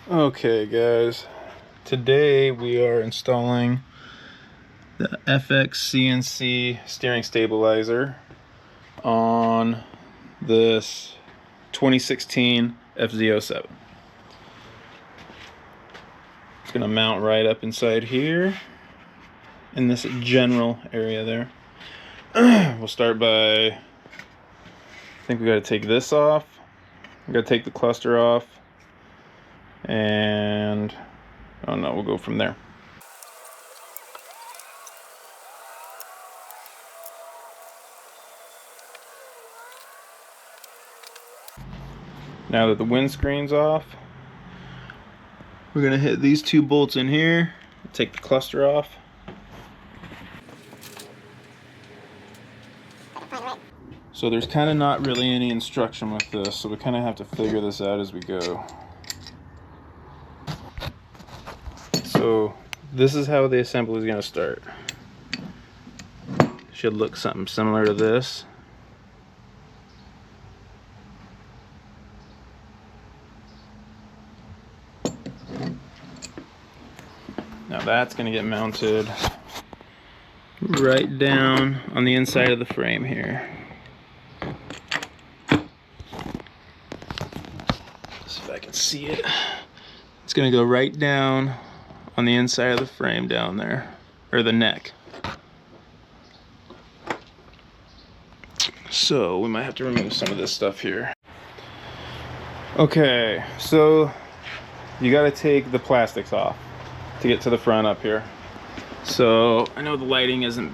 Okay guys, today we are installing the fxcnc steering stabilizer on this 2016 FZ07. It's going to mount right up inside here in this general area there. We'll start by, I think we got to take this off. We got to take the cluster off, and oh no, we'll go from there. Now that the windscreen's off, we're gonna hit these two bolts in here, take the cluster off. So there's kind of not really any instruction with this, so we kind of have to figure this out as we go. So this is how the assembly is going to start. Should look something similar to this. Now that's going to get mounted right down on the inside of the frame here. See if I can see it. It's going to go right down on the inside of the frame down there, or the neck. So we might have to remove some of this stuff here. Okay, so you got to take the plastics off to get to the front up here. So I know the lighting isn't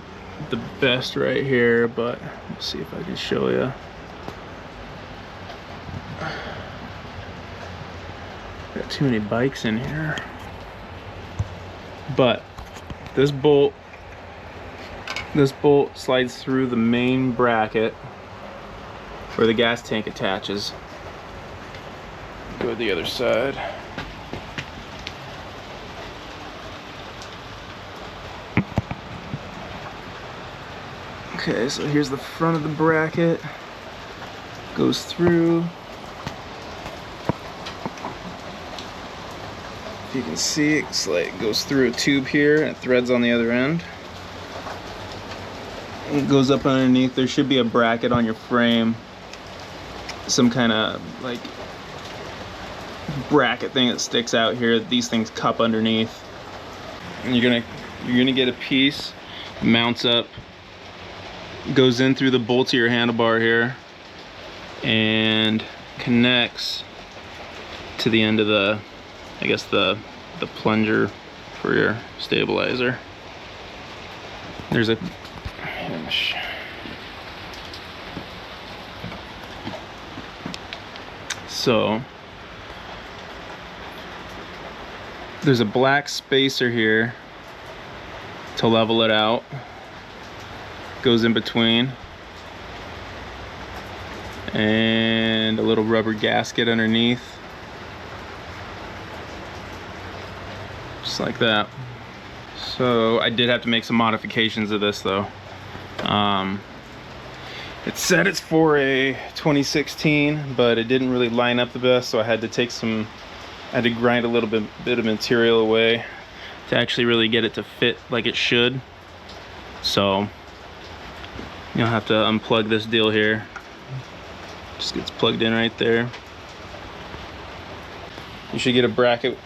the best right here, but let's see if I can show you. Got too many bikes in here. But this bolt slides through the main bracket where the gas tank attaches. Go to the other side. Okay, so here's the front of the bracket. Goes through. If you can see, it's like it goes through a tube here and it threads on the other end. It goes up underneath. There should be a bracket on your frame, some kind of like bracket thing that sticks out here. These things cup underneath, and you're gonna get a piece, mounts up, goes in through the bolts of your handlebar here, and connects to the end of the, I guess the plunger for your stabilizer. There's a so there's a black spacer here to level it out. Goes in between, and a little rubber gasket underneath, just like that. So I did have to make some modifications of this though. It said it's for a 2016, but it didn't really line up the best, so I had to grind a little bit of material away to actually really get it to fit like it should. So you'll have to unplug this deal here. Just gets plugged in right there. You should get a bracket.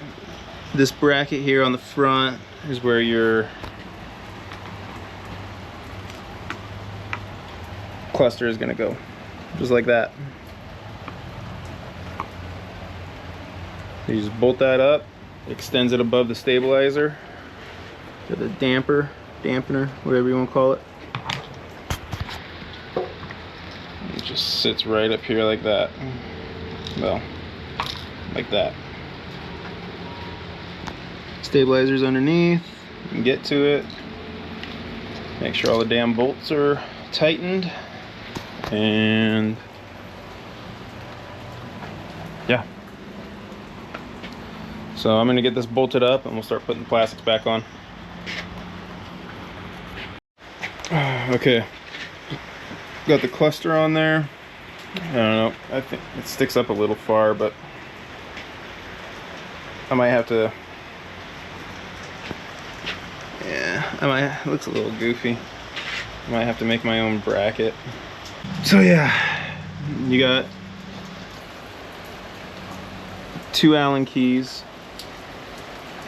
This bracket here on the front is where your cluster is gonna go. Just like that. You just bolt that up, extends it above the stabilizer, or the dampener, whatever you want to call it. It just sits right up here like that. Well, like that. Stabilizer's underneath. You can get to it. Make sure all the damn bolts are tightened. And yeah. So I'm gonna get this bolted up and we'll start putting the plastics back on. Okay. Got the cluster on there. I don't know, I think it sticks up a little far, but I might have to, yeah, it looks a little goofy. I might have to make my own bracket. So yeah, you got 2 Allen keys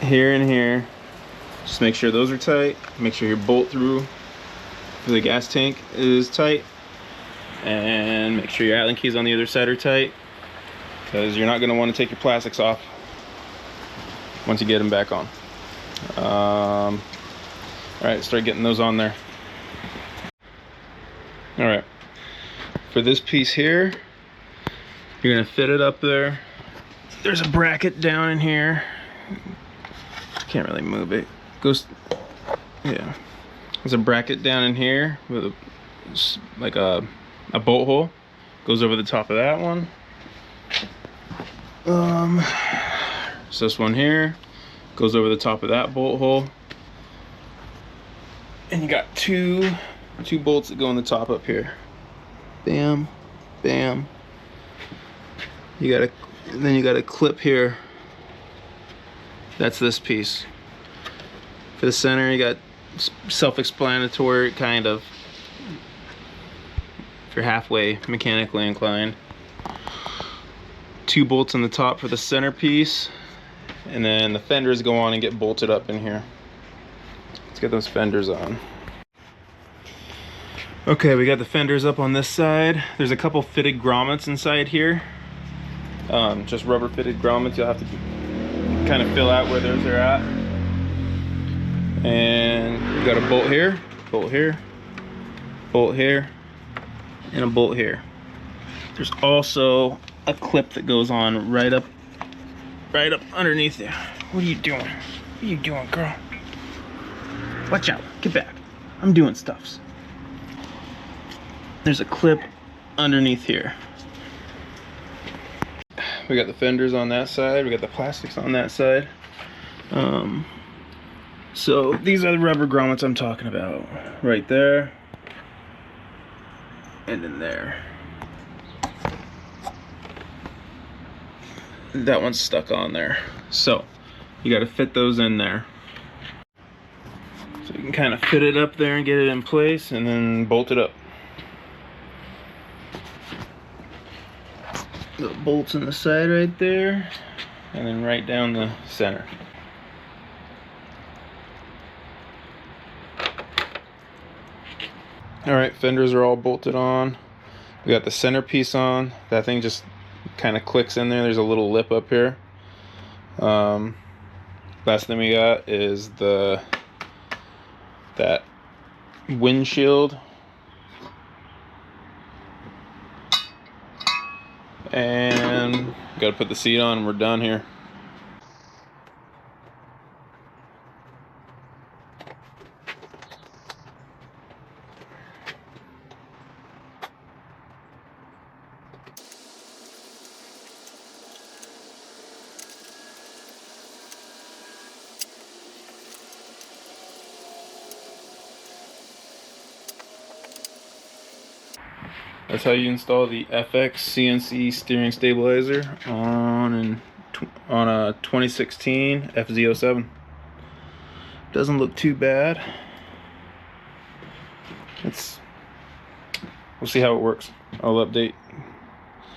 here and here. Just make sure those are tight. Make sure your bolt through for the gas tank is tight, and make sure your Allen keys on the other side are tight, because you're not going to want to take your plastics off once you get them back on. All right, start getting those on there. All right, for this piece here, you're gonna fit it up there. There's a bracket down in here. Can't really move it. Goes, yeah. There's a bracket down in here with a, like a bolt hole. Goes over the top of that one. So this one here goes over the top of that bolt hole. And you got two bolts that go in the top up here. Bam, bam. Then you got a clip here. That's this piece. For the center, you got self-explanatory, kind of. If you're halfway mechanically inclined. 2 bolts on the top for the center piece, and then the fenders go on and get bolted up in here. Let's get those fenders on. Okay, we got the fenders up on this side. There's a couple fitted grommets inside here. Just rubber fitted grommets. You'll have to kind of fill out where those are at. And you got a bolt here, bolt here, bolt here, and a bolt here. There's also a clip that goes on right up underneath there. What are you doing? What are you doing, girl? Watch out, get back. I'm doing stuffs. There's a clip underneath here. We got the fenders on that side, we got the plastics on that side. So these are the rubber grommets I'm talking about. Right there, and in there. That one's stuck on there. So you got to fit those in there. So you can kind of fit it up there and get it in place, and then bolt it up. The bolts in the side right there, and then right down the center. Alright, fenders are all bolted on. We got the centerpiece on. That thing just kind of clicks in there. There's a little lip up here. Last thing we got is that windshield. And gotta put the seat on and we're done here. That's how you install the fxcnc steering stabilizer on a 2016 FZ07. Doesn't look too bad. We'll see how it works. I'll update.